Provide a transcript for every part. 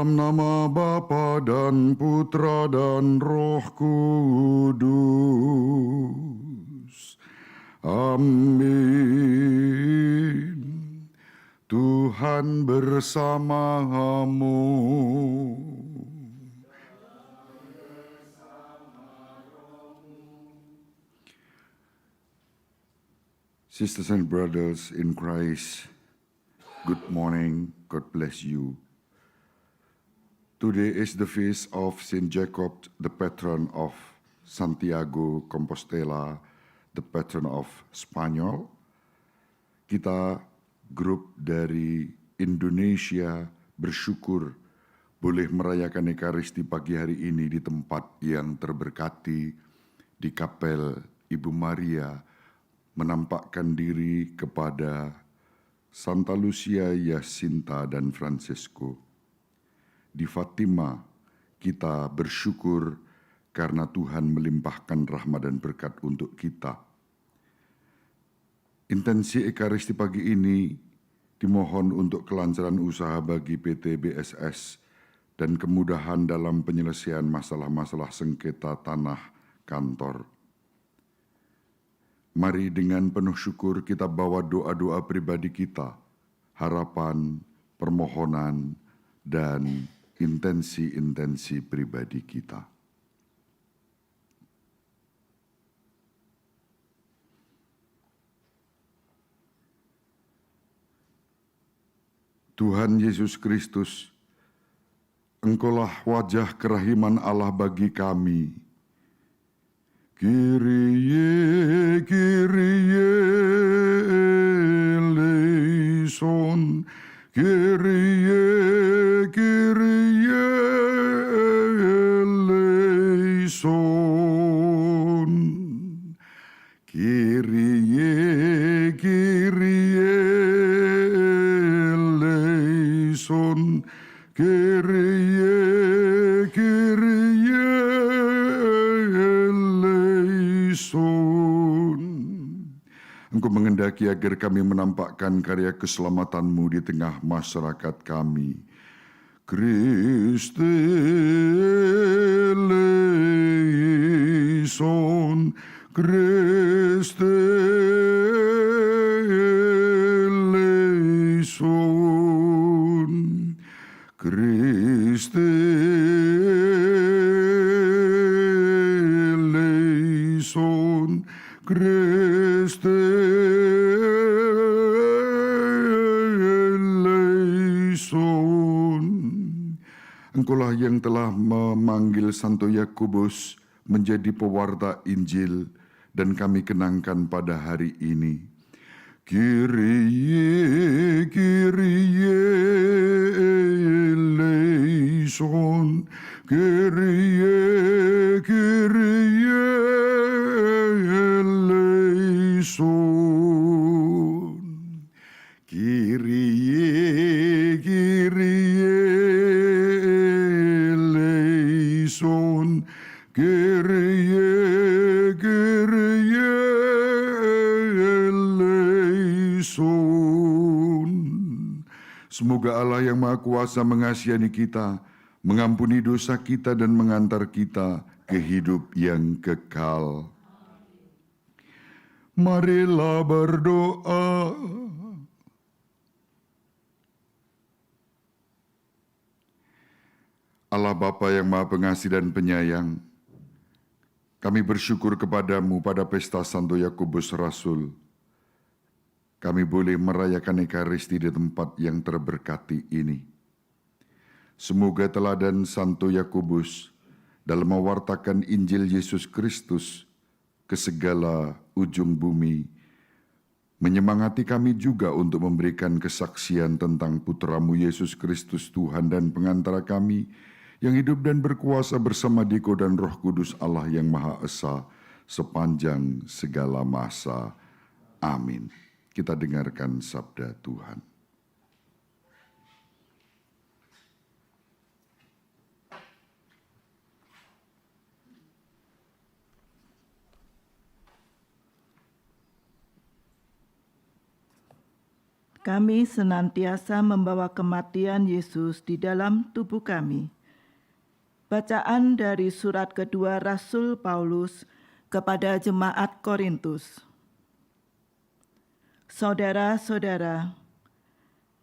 Dalam nama Bapa dan Putra dan Roh Kudus. Amin. Tuhan bersamamu. Sisters and brothers in Christ, good morning. God bless you. Today is the feast of Saint Jacob, the patron of Santiago Compostela, the patron of Spanyol. Kita grup dari Indonesia bersyukur boleh merayakan Ekaristi pagi hari ini di tempat yang terberkati, di Kapel Ibu Maria, menampakkan diri kepada Santa Lucia, Jacinta, dan Francesco. Di Fatima, kita bersyukur karena Tuhan melimpahkan rahmat dan berkat untuk kita. Intensi Ekaristi pagi ini dimohon untuk kelancaran usaha bagi PT BSS dan kemudahan dalam penyelesaian masalah-masalah sengketa tanah kantor. Mari dengan penuh syukur kita bawa doa-doa pribadi kita, harapan, permohonan, dan intensi-intensi pribadi kita. Tuhan Yesus Kristus, Engkaulah wajah kerahiman Allah bagi kami. Kyrie, Kyrie eleison, Kyrie, Kyrie eleison, Kyrie, Kyrie eleison, Kyrie, Kyrie eleison. Engkau mengendaki agar kami menampakkan karya keselamatan-Mu di tengah masyarakat kami. Christe eleison, Christe eleison, Christe eleison, Christe eleison. Engkaulah yang telah memanggil Santo Yakobus menjadi pewarta Injil dan kami kenangkan pada hari ini. Kyrie, Kyrie eleison, Kyrie, Kyrie eleison, Kyrie, Kyrie eleison, Kyrie, Kyrie eleison. Semoga Allah yang Maha Kuasa mengasihi kita, mengampuni dosa kita dan mengantar kita ke hidup yang kekal. Marilah berdoa. Allah Bapa yang Maha Pengasih dan Penyayang, kami bersyukur kepadamu pada pesta Santo Yakobus Rasul. Kami boleh merayakan Ekaristi di tempat yang terberkati ini. Semoga teladan Santo Yakobus dalam mewartakan Injil Yesus Kristus ke segala ujung bumi, menyemangati kami juga untuk memberikan kesaksian tentang Putra-Mu Yesus Kristus, Tuhan dan pengantara kami, yang hidup dan berkuasa bersama Diko dan Roh Kudus Allah yang Maha Esa sepanjang segala masa. Amin. Kita dengarkan sabda Tuhan. Kami senantiasa membawa kematian Yesus di dalam tubuh kami. Bacaan dari surat kedua Rasul Paulus kepada Jemaat Korintus. Saudara-saudara,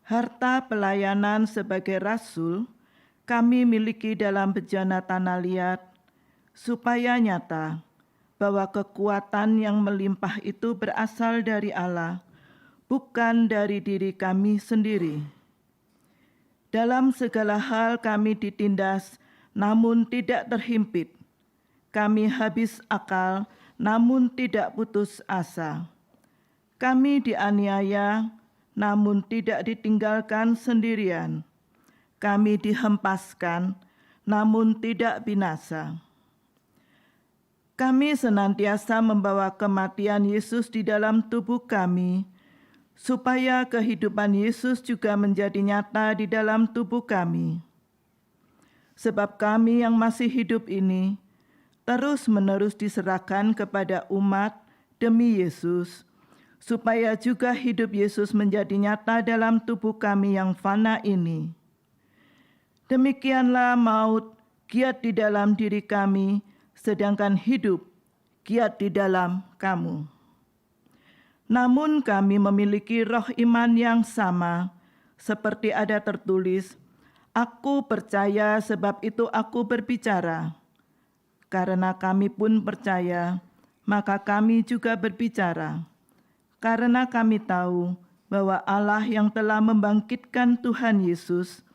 harta pelayanan sebagai rasul kami miliki dalam bejana tanah liat, supaya nyata bahwa kekuatan yang melimpah itu berasal dari Allah, bukan dari diri kami sendiri. Dalam segala hal kami ditindas, namun tidak terhimpit. Kami habis akal, namun tidak putus asa. Kami dianiaya, namun tidak ditinggalkan sendirian. Kami dihempaskan, namun tidak binasa. Kami senantiasa membawa kematian Yesus di dalam tubuh kami, supaya kehidupan Yesus juga menjadi nyata di dalam tubuh kami. Sebab kami yang masih hidup ini terus-menerus diserahkan kepada umat demi Yesus, supaya juga hidup Yesus menjadi nyata dalam tubuh kami yang fana ini. Demikianlah maut giat di dalam diri kami, sedangkan hidup giat di dalam kamu. Namun kami memiliki roh iman yang sama, seperti ada tertulis, "Aku percaya, sebab itu aku berbicara." Karena kami pun percaya, maka kami juga berbicara. Karena kami tahu bahwa Allah yang telah membangkitkan Tuhan Yesus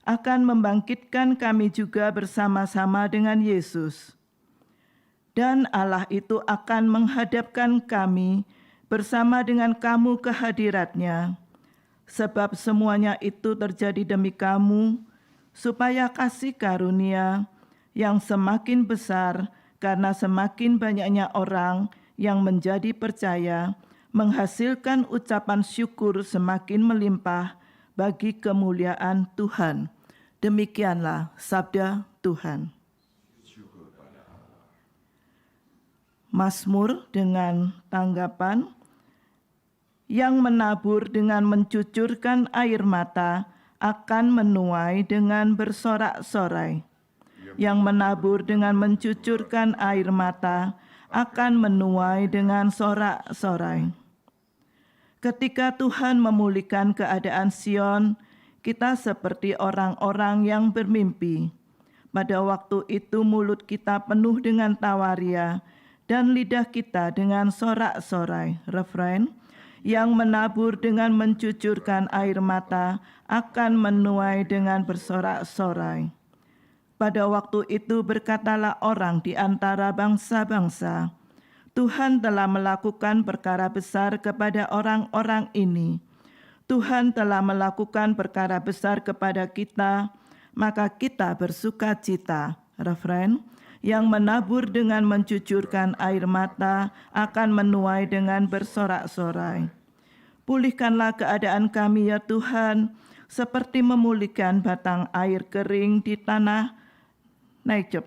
akan membangkitkan kami juga bersama-sama dengan Yesus. Dan Allah itu akan menghadapkan kami bersama dengan kamu ke hadirat-Nya, sebab semuanya itu terjadi demi kamu, supaya kasih karunia yang semakin besar karena semakin banyaknya orang yang menjadi percaya, menghasilkan ucapan syukur semakin melimpah bagi kemuliaan Tuhan. Demikianlah sabda Tuhan. Mazmur dengan tanggapan, yang menabur dengan mencucurkan air mata akan menuai dengan bersorak-sorai. Yang menabur dengan mencucurkan air mata akan menuai dengan sorak-sorai. Ketika Tuhan memulihkan keadaan Sion, kita seperti orang-orang yang bermimpi. Pada waktu itu mulut kita penuh dengan tawaria dan lidah kita dengan sorak-sorai. Refrain. Yang menabur dengan mencucurkan air mata akan menuai dengan bersorak-sorai. Pada waktu itu berkatalah orang di antara bangsa-bangsa, Tuhan telah melakukan perkara besar kepada orang-orang ini. Tuhan telah melakukan perkara besar kepada kita, maka kita bersuka cita. Refrain. Yang menabur dengan mencucurkan air mata akan menuai dengan bersorak-sorai. Pulihkanlah keadaan kami ya Tuhan, seperti memulihkan batang air kering di tanah Negeb.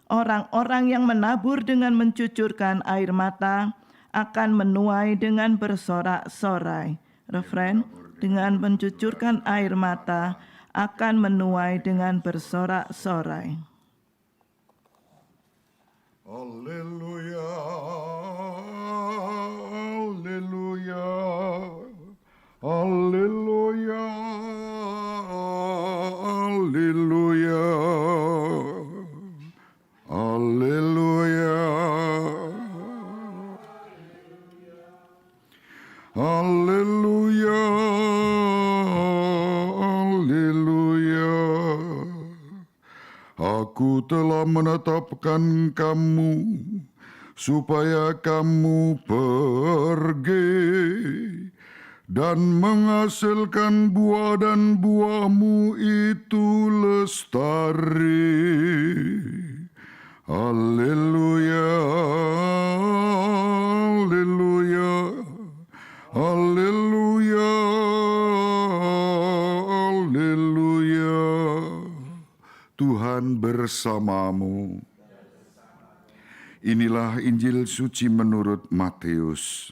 Orang-orang yang menabur dengan mencucurkan air mata akan menuai dengan bersorak-sorai. Refrain. Dengan mencucurkan air mata akan menuai dengan bersorak-sorai. Haleluya, haleluya, haleluya, haleluya, haleluya, haleluya, haleluya. Aku telah menetapkan kamu supaya kamu pergi dan menghasilkan buah dan buahmu itu lestari. Haleluya, haleluya, haleluya, haleluya. Tuhan bersamamu. Inilah Injil suci menurut Matius.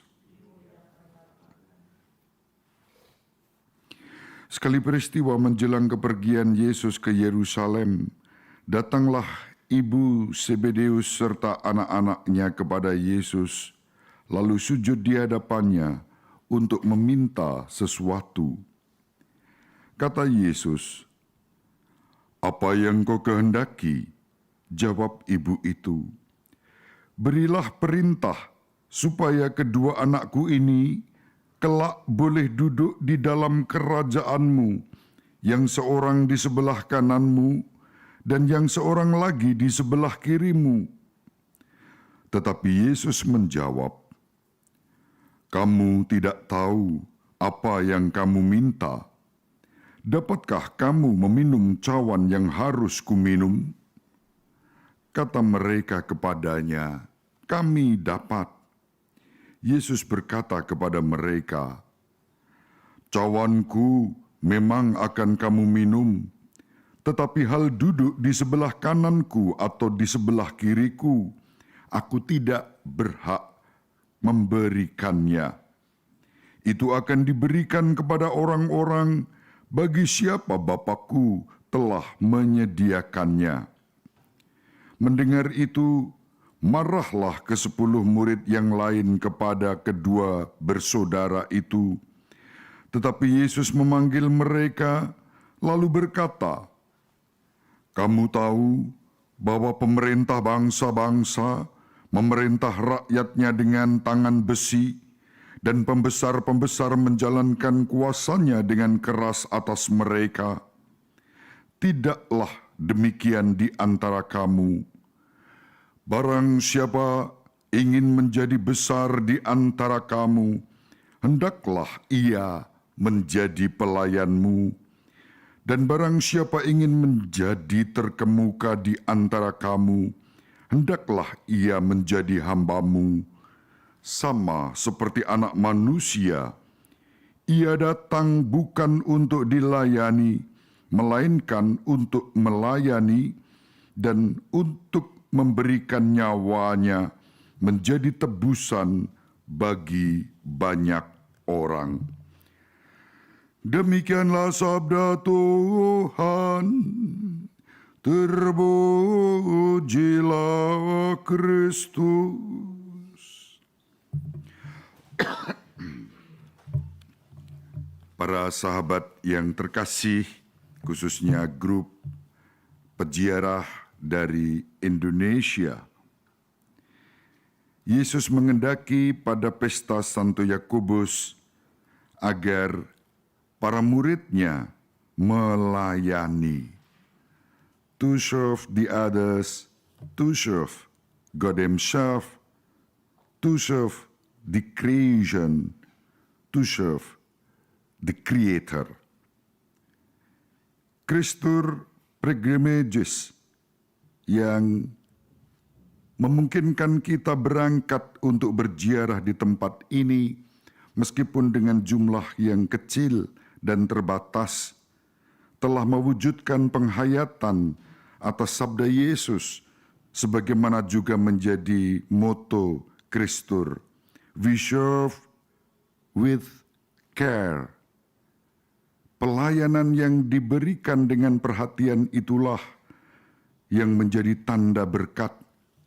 Sekali peristiwa menjelang kepergian Yesus ke Yerusalem, datanglah ibu Zebedeus serta anak-anaknya kepada Yesus, lalu sujud di hadapannya untuk meminta sesuatu. Kata Yesus, "Apa yang kau kehendaki?" Jawab ibu itu, "Berilah perintah supaya kedua anakku ini kelak boleh duduk di dalam kerajaan-Mu, yang seorang di sebelah kanan-Mu dan yang seorang lagi di sebelah kiri-Mu." Tetapi Yesus menjawab, "Kamu tidak tahu apa yang kamu minta. Dapatkah kamu meminum cawan yang harus kuminum?" Kata mereka kepadanya, "Kami dapat." Yesus berkata kepada mereka, "Cawanku memang akan kamu minum, tetapi hal duduk di sebelah kananku atau di sebelah kiriku, aku tidak berhak memberikannya. Itu akan diberikan kepada orang-orang bagi siapa Bapa-Ku telah menyediakannya." Mendengar itu, marahlah ke-10 murid yang lain kepada kedua bersaudara itu. Tetapi Yesus memanggil mereka, lalu berkata, "Kamu tahu bahwa pemerintah bangsa-bangsa memerintah rakyatnya dengan tangan besi, dan pembesar-pembesar menjalankan kuasanya dengan keras atas mereka. Tidaklah demikian di antara kamu. Barang siapa ingin menjadi besar di antara kamu, hendaklah ia menjadi pelayanmu. Dan barang siapa ingin menjadi terkemuka di antara kamu, hendaklah ia menjadi hambamu. Sama seperti Anak Manusia, ia datang bukan untuk dilayani, melainkan untuk melayani dan untuk memberikan nyawanya menjadi tebusan bagi banyak orang." Demikianlah sabda Tuhan. Terpujilah Kristus. Para sahabat yang terkasih, khususnya grup peziarah dari Indonesia, Yesus mengendaki pada pesta Santo Yakobus agar para muridnya melayani. To serve the others, to serve God Himself, to serve the creation, to serve the Creator. Christur pilgrimages yang memungkinkan kita berangkat untuk berziarah di tempat ini, meskipun dengan jumlah yang kecil dan terbatas, telah mewujudkan penghayatan atas sabda Yesus, sebagaimana juga menjadi moto Christur, "We serve with care." Pelayanan yang diberikan dengan perhatian itulah yang menjadi tanda berkat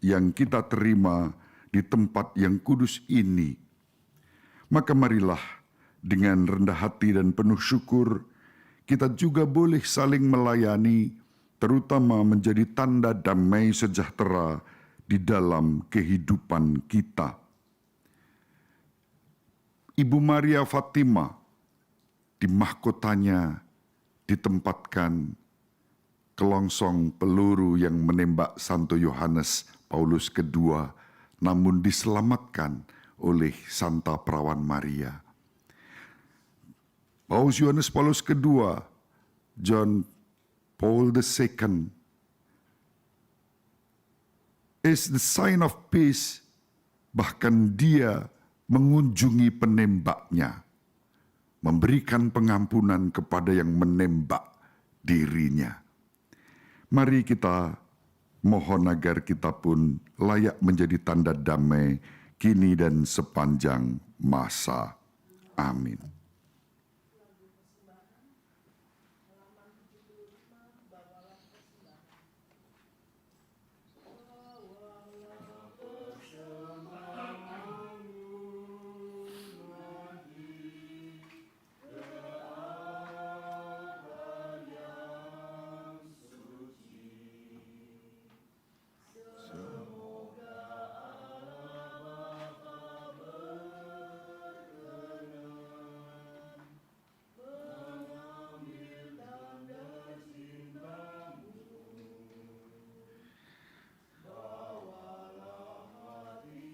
yang kita terima di tempat yang kudus ini. Maka marilah dengan rendah hati dan penuh syukur, kita juga boleh saling melayani, terutama menjadi tanda damai sejahtera di dalam kehidupan kita. Ibu Maria Fatima, di mahkotanya ditempatkan kelongsong peluru yang menembak Santo Yohanes Paulus II, namun diselamatkan oleh Santa Perawan Maria. Paus Yohanes Paulus II, John Paul II, is the sign of peace. Bahkan dia mengunjungi penembaknya, memberikan pengampunan kepada yang menembak dirinya. Mari kita mohon agar kita pun layak menjadi tanda damai kini dan sepanjang masa. Amin.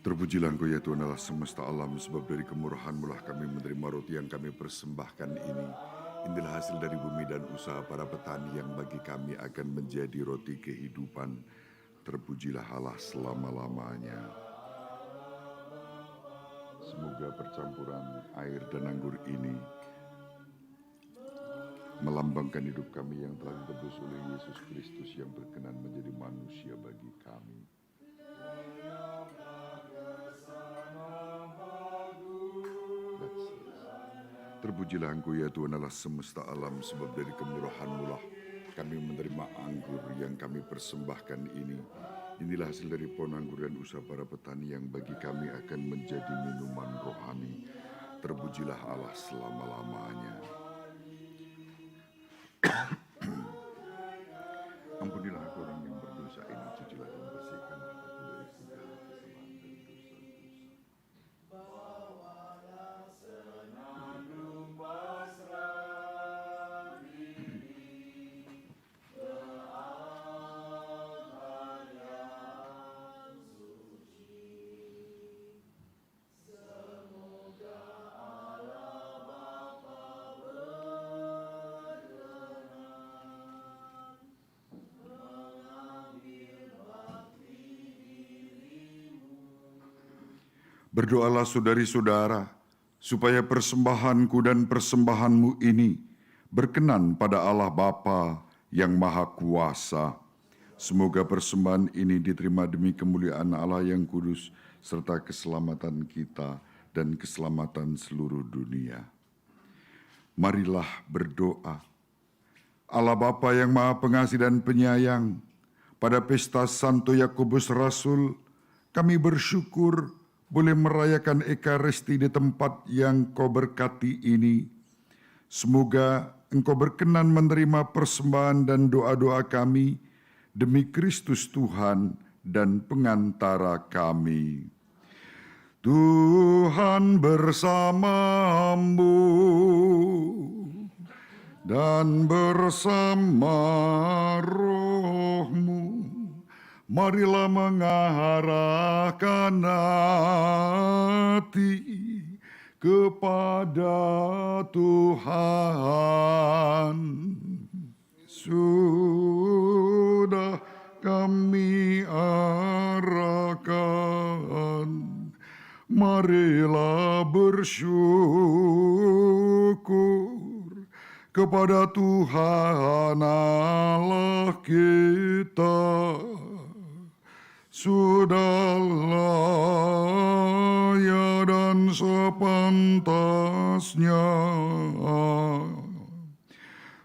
Terpujilah Engkau ya Tuhan Allah semesta alam, sebab dari kemurahan-Mu lah kami menerima roti yang kami persembahkan ini. Inilah hasil dari bumi dan usaha para petani yang bagi kami akan menjadi roti kehidupan. Terpujilah Allah selama-lamanya. Semoga percampuran air dan anggur ini melambangkan hidup kami yang telah ditebus oleh Yesus Kristus yang berkenan menjadi manusia bagi kami. Terpujilah Engkau ya Tuhan Allah semesta alam, sebab dari kemurahan-Mu lah kami menerima anggur yang kami persembahkan ini. Inilah hasil dari pohon anggur dan usaha para petani yang bagi kami akan menjadi minuman rohani. Terpujilah Allah selama-lamanya. Ampunilah aku orang yang berdosa ini, cucilah dan bersihkanlah aku dari segala kesalahan dan dosa-dosa. Berdoalah saudari-saudara, supaya persembahanku dan persembahanmu ini berkenan pada Allah Bapa yang Maha Kuasa. Semoga persembahan ini diterima demi kemuliaan Allah yang kudus, serta keselamatan kita dan keselamatan seluruh dunia. Marilah berdoa. Allah Bapa yang Maha Pengasih dan Penyayang, pada pesta Santo Yakobus Rasul, kami bersyukur boleh merayakan Ekaristi di tempat yang Kau berkati ini. Semoga Engkau berkenan menerima persembahan dan doa-doa kami demi Kristus Tuhan dan pengantara kami. Tuhan bersamamu dan bersama rohmu. Marilah mengarahkan hati kepada Tuhan. Sudah kami arahkan, marilah bersyukur kepada Tuhan Allah kita. Sudah layak dan sepantasnya,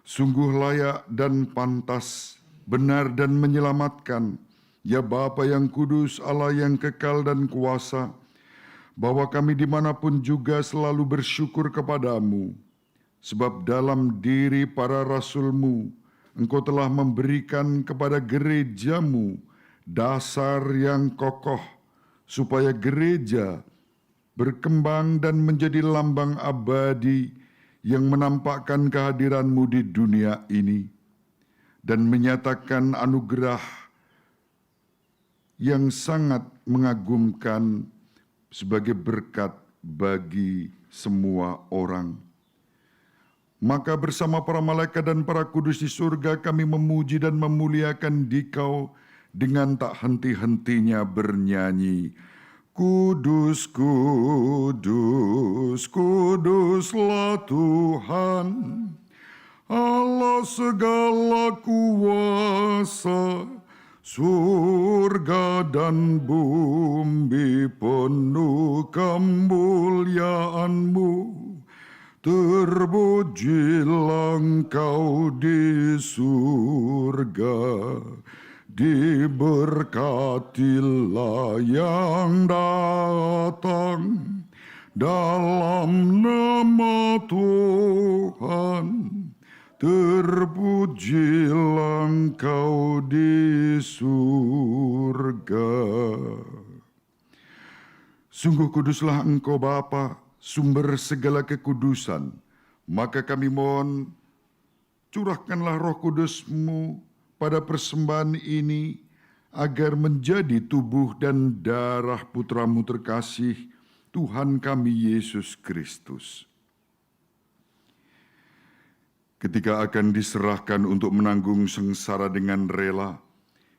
sungguh layak dan pantas, benar dan menyelamatkan, ya Bapa yang kudus, Allah yang kekal dan kuasa, bahwa kami dimanapun juga selalu bersyukur kepadamu, sebab dalam diri para rasul-Mu, Engkau telah memberikan kepada gereja-Mu dasar yang kokoh, supaya gereja berkembang dan menjadi lambang abadi yang menampakkan kehadiran-Mu di dunia ini, dan menyatakan anugerah yang sangat mengagumkan sebagai berkat bagi semua orang. Maka bersama para malaikat dan para kudus di surga kami memuji dan memuliakan Dikau dengan tak henti-hentinya bernyanyi, Kudus, kudus, kuduslah Tuhan, Allah segala kuasa, surga dan bumi penuh kemuliaan-Mu. Terpujilah Engkau di surga, diberkatilah yang datang dalam nama Tuhan. Terpujilah Engkau di surga. Sungguh kuduslah Engkau Bapa, sumber segala kekudusan. Maka kami mohon, curahkanlah Roh Kudus-Mu pada persembahan ini, agar menjadi tubuh dan darah Putra-Mu terkasih, Tuhan kami Yesus Kristus. Ketika akan diserahkan untuk menanggung sengsara dengan rela,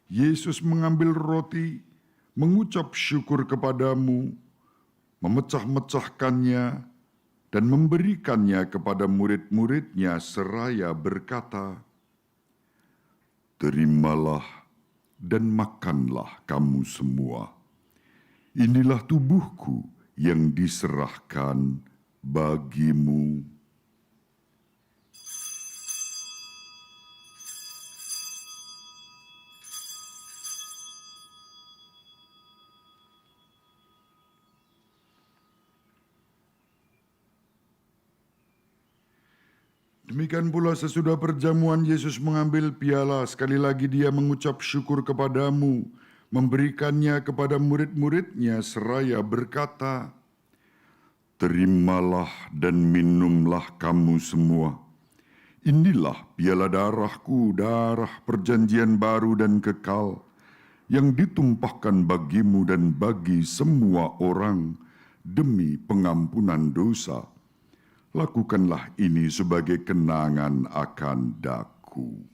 Yesus mengambil roti, mengucap syukur kepadamu, memecah-mecahkannya, dan memberikannya kepada murid-muridnya seraya berkata, "Terimalah dan makanlah kamu semua. Inilah tubuhku yang diserahkan bagimu." Demikian pula sesudah perjamuan Yesus mengambil piala, sekali lagi dia mengucap syukur kepadamu, memberikannya kepada murid-muridnya seraya berkata, "Terimalah dan minumlah kamu semua. Inilah piala darahku, darah perjanjian baru dan kekal, yang ditumpahkan bagimu dan bagi semua orang demi pengampunan dosa. Lakukanlah ini sebagai kenangan akan daku."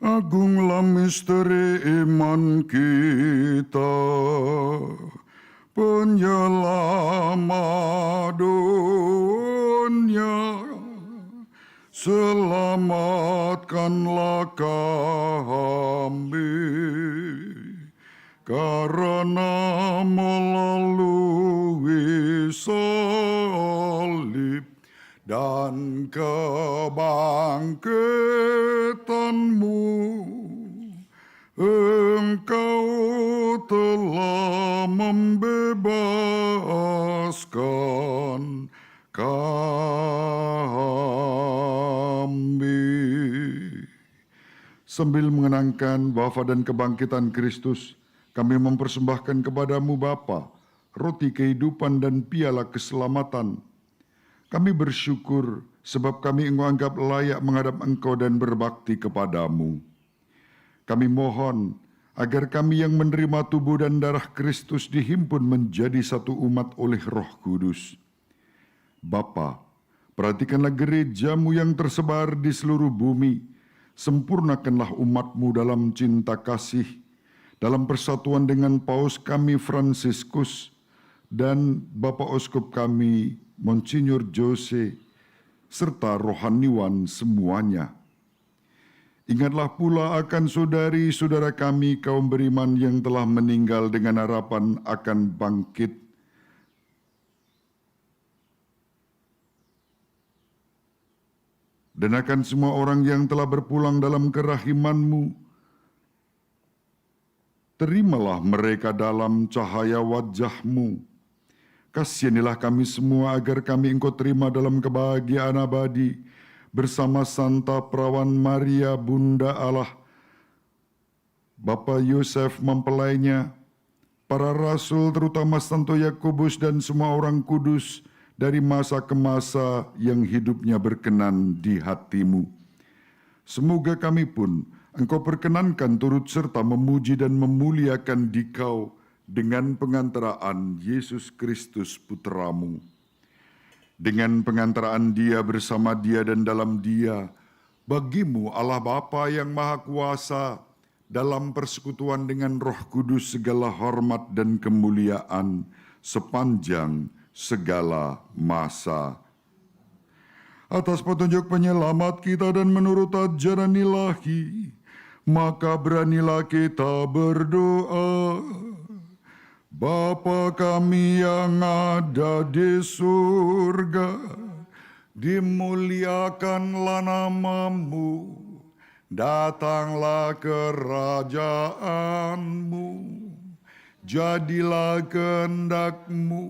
Agunglah misteri iman kita, penyelamat dunia. Selamatkanlah kami, karena melalui salib dan kebangkitan-Mu, Engkau telah membebaskan kami. Sambil mengenangkan wafat dan kebangkitan Kristus, kami mempersembahkan kepadamu Bapa, roti kehidupan dan piala keselamatan. Kami bersyukur sebab kami anggap layak menghadap Engkau dan berbakti kepadamu. Kami mohon agar kami yang menerima tubuh dan darah Kristus dihimpun menjadi satu umat oleh Roh Kudus. Bapa, perhatikanlah gereja-Mu yang tersebar di seluruh bumi. Sempurnakanlah umat-Mu dalam cinta kasih, dalam persatuan dengan Paus kami Fransiskus dan Bapak Uskup kami Monsinyur Jose, serta rohaniwan semuanya. Ingatlah pula akan saudari-saudara kami kaum beriman yang telah meninggal dengan harapan akan bangkit. Dan akan semua orang yang telah berpulang dalam kerahiman-Mu. Terimalah mereka dalam cahaya wajah-Mu. Kasihanilah kami semua agar kami Engkau terima dalam kebahagiaan abadi bersama Santa Perawan Maria Bunda Allah, Bapak Yosef mempelainya, para rasul terutama Santo Yakobus dan semua orang kudus dari masa ke masa yang hidupnya berkenan di hati-Mu. Semoga kami pun Engkau perkenankan turut serta memuji dan memuliakan Dikau dengan pengantaraan Yesus Kristus Putra-Mu. Dengan pengantaraan Dia, bersama Dia dan dalam Dia, bagi-Mu Allah Bapa yang Maha Kuasa, dalam persekutuan dengan Roh Kudus segala hormat dan kemuliaan sepanjang segala masa. Atas petunjuk penyelamat kita dan menurut ajaran ilahi, maka beranilah kita berdoa. Bapa kami yang ada di surga, dimuliakanlah nama-Mu, datanglah kerajaan-Mu, jadilah kehendak-Mu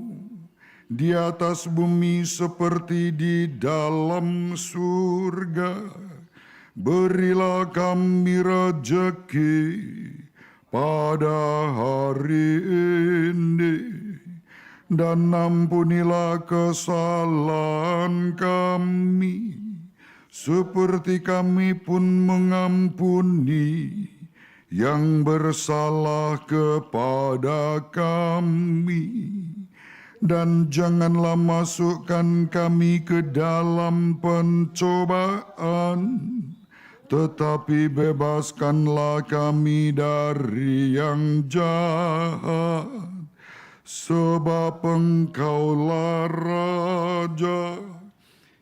di atas bumi seperti di dalam surga. Berilah kami rejeki pada hari ini, dan ampunilah kesalahan kami, seperti kami pun mengampuni yang bersalah kepada kami. Dan janganlah masukkan kami ke dalam pencobaan, tetapi bebaskanlah kami dari yang jahat. Sebab Engkaulah Raja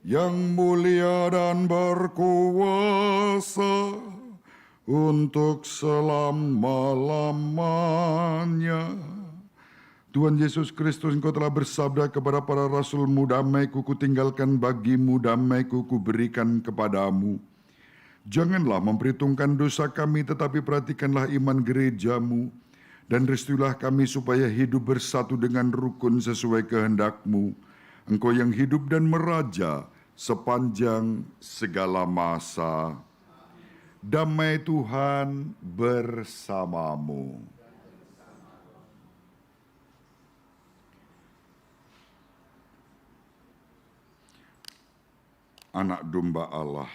yang mulia dan berkuasa untuk selama-lamanya. Tuhan Yesus Kristus, Engkau telah bersabda kepada para rasul-Mu, damai-Ku kutinggalkan bagimu, damai-Ku kuberikan kepadamu. Janganlah memperhitungkan dosa kami, tetapi perhatikanlah iman gereja-Mu, dan restuilah kami supaya hidup bersatu dengan rukun sesuai kehendak-Mu. Engkau yang hidup dan meraja sepanjang segala masa. Damai Tuhan bersamamu. Anak domba Allah.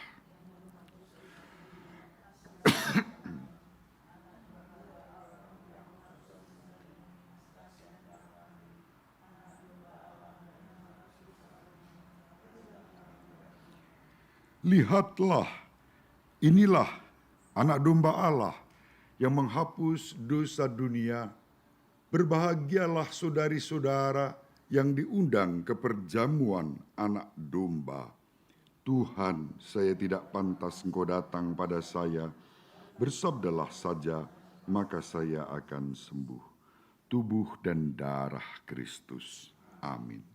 Lihatlah, inilah anak domba Allah yang menghapus dosa dunia. Berbahagialah saudari-saudara yang diundang ke perjamuan anak domba. Tuhan, saya tidak pantas Engkau datang pada saya. Bersabdalah saja, maka saya akan sembuh. Tubuh dan darah Kristus. Amin.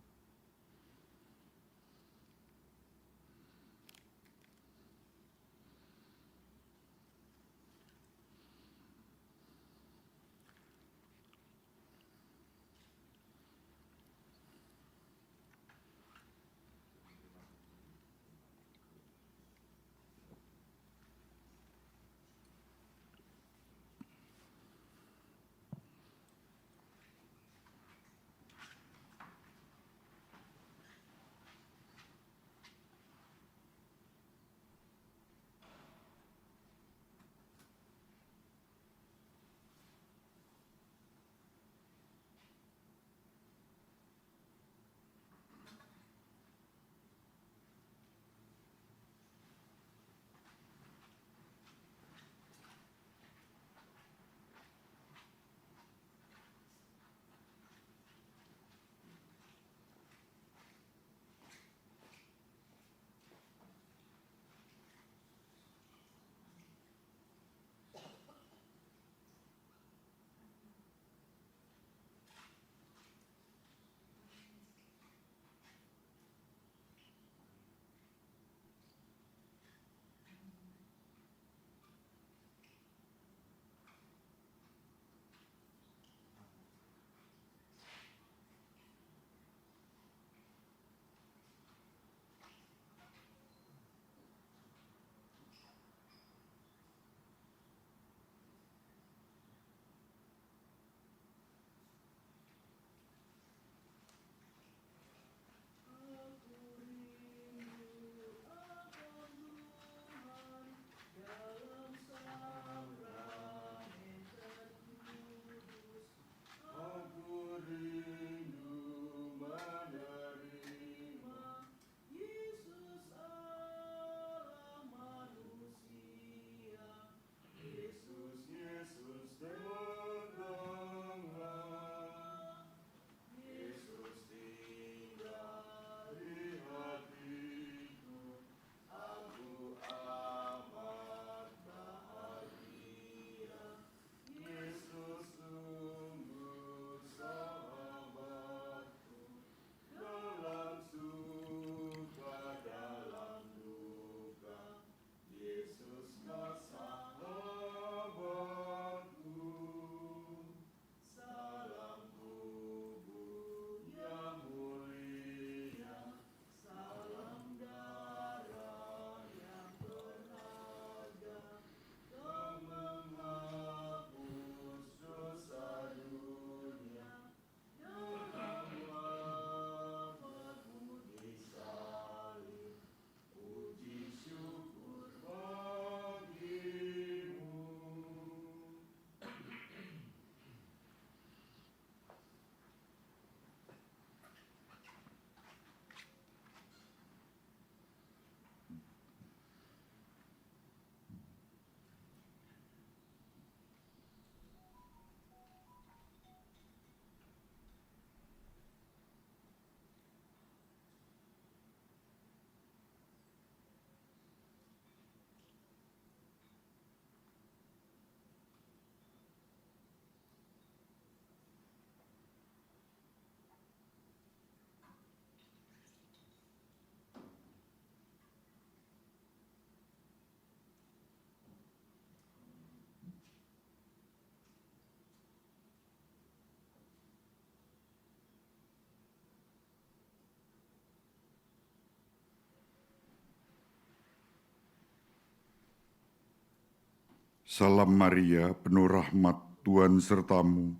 Salam Maria, penuh rahmat, Tuhan sertamu.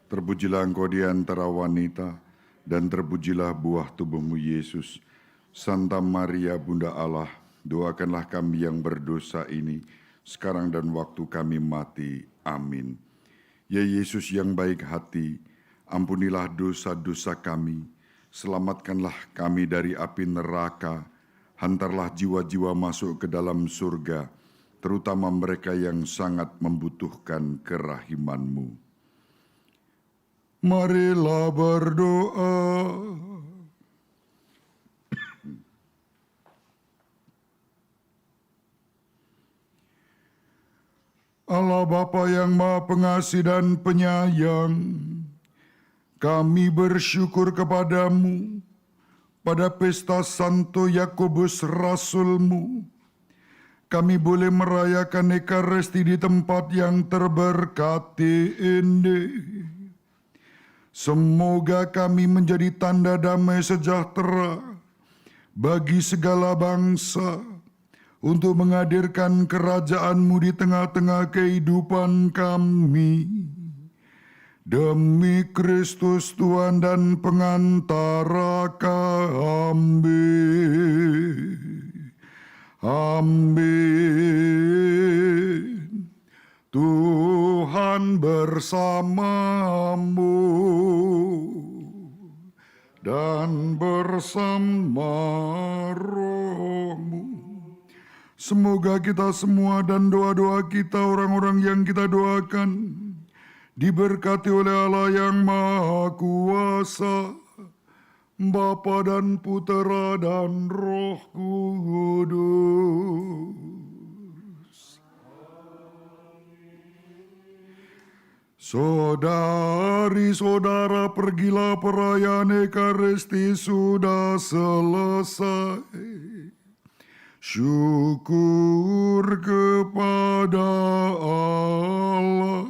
Terpujilah engkau di antara wanita, dan terpujilah buah tubuhmu Yesus. Santa Maria, Bunda Allah, doakanlah kami yang berdosa ini, sekarang dan waktu kami mati. Amin. Ya Yesus yang baik hati, ampunilah dosa-dosa kami, selamatkanlah kami dari api neraka, hantarlah jiwa-jiwa masuk ke dalam surga, terutama mereka yang sangat membutuhkan kerahiman-Mu. Marilah berdoa. Allah Bapa yang Maha Pengasih dan Penyayang, kami bersyukur kepadamu pada pesta Santo Yakobus Rasul-Mu. Kami boleh merayakan Ekaristi di tempat yang terberkati ini. Semoga kami menjadi tanda damai sejahtera bagi segala bangsa, untuk menghadirkan kerajaan-Mu di tengah-tengah kehidupan kami. Demi Kristus Tuhan dan pengantara kami. Amin. Tuhan bersamamu dan bersama rohmu. Semoga kita semua dan doa-doa kita, orang-orang yang kita doakan, diberkati oleh Allah yang Maha Kuasa, Bapa dan Putera dan Roh Kudus. Saudari-saudara, pergilah, perayaan Ekaristi sudah selesai. Syukur kepada Allah.